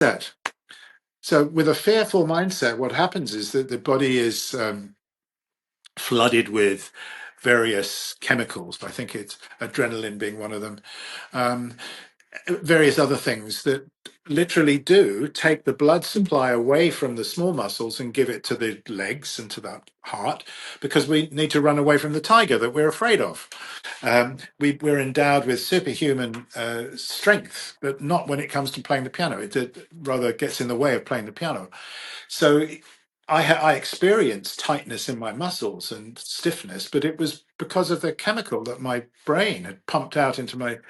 That. So with a fearful mindset, what happens is that the body is flooded with various chemicals. I think it's adrenaline being one of them. Um, Various other things that literally do take the blood supply away from the small muscles and give it to the legs and to the heart, because we need to run away from the tiger that we're afraid of. We're endowed with superhuman strength, but not when it comes to playing the piano. It rather gets in the way of playing the piano. So I experienced tightness in my muscles and stiffness, but it was because of the chemical that my brain had pumped out into my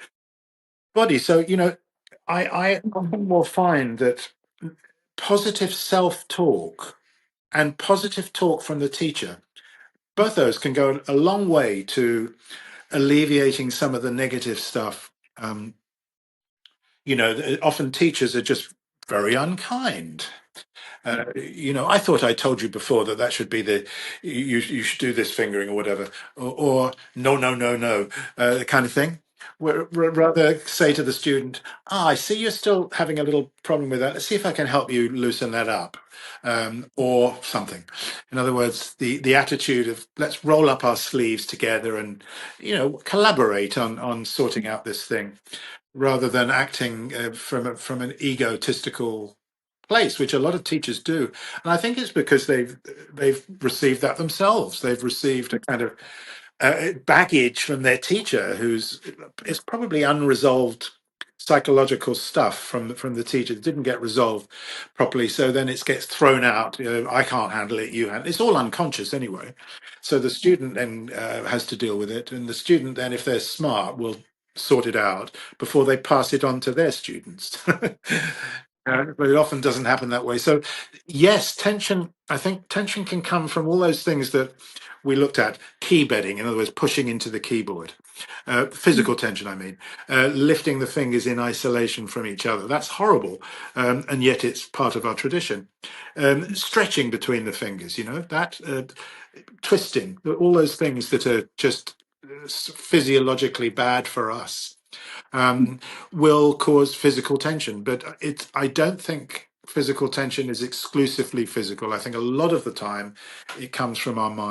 body. So, I often will find that positive self-talk and positive talk from the teacher, both those can go a long way to alleviating some of the negative stuff. Often teachers are just very unkind. I thought I told you before that should be you should do this fingering or whatever, or no, no, no, no, kind of thing. Rather say to the student, I see you're still having a little problem with that. Let's see if I can help you loosen that up, or something. In other words, the attitude of let's roll up our sleeves together and collaborate on sorting out this thing, rather than acting from an egotistical place, which a lot of teachers do. And I think it's because they've received that themselves. They've received a kind of baggage from their teacher, who's it's probably unresolved psychological stuff from the teacher that didn't get resolved properly. So then it gets thrown out. I can't handle it. You handle it. It's all unconscious anyway. So the student then has to deal with it, and the student then, if they're smart, will sort it out before they pass it on to their students. But it often doesn't happen that way. So, yes, tension. I think tension can come from all those things that we looked at. Key bedding, in other words, pushing into the keyboard. Physical tension, I mean, lifting the fingers in isolation from each other. That's horrible, and yet it's part of our tradition. Stretching between the fingers, that twisting, all those things that are just physiologically bad for us, um, will cause physical tension. But I don't think physical tension is exclusively physical. I think a lot of the time it comes from our mind.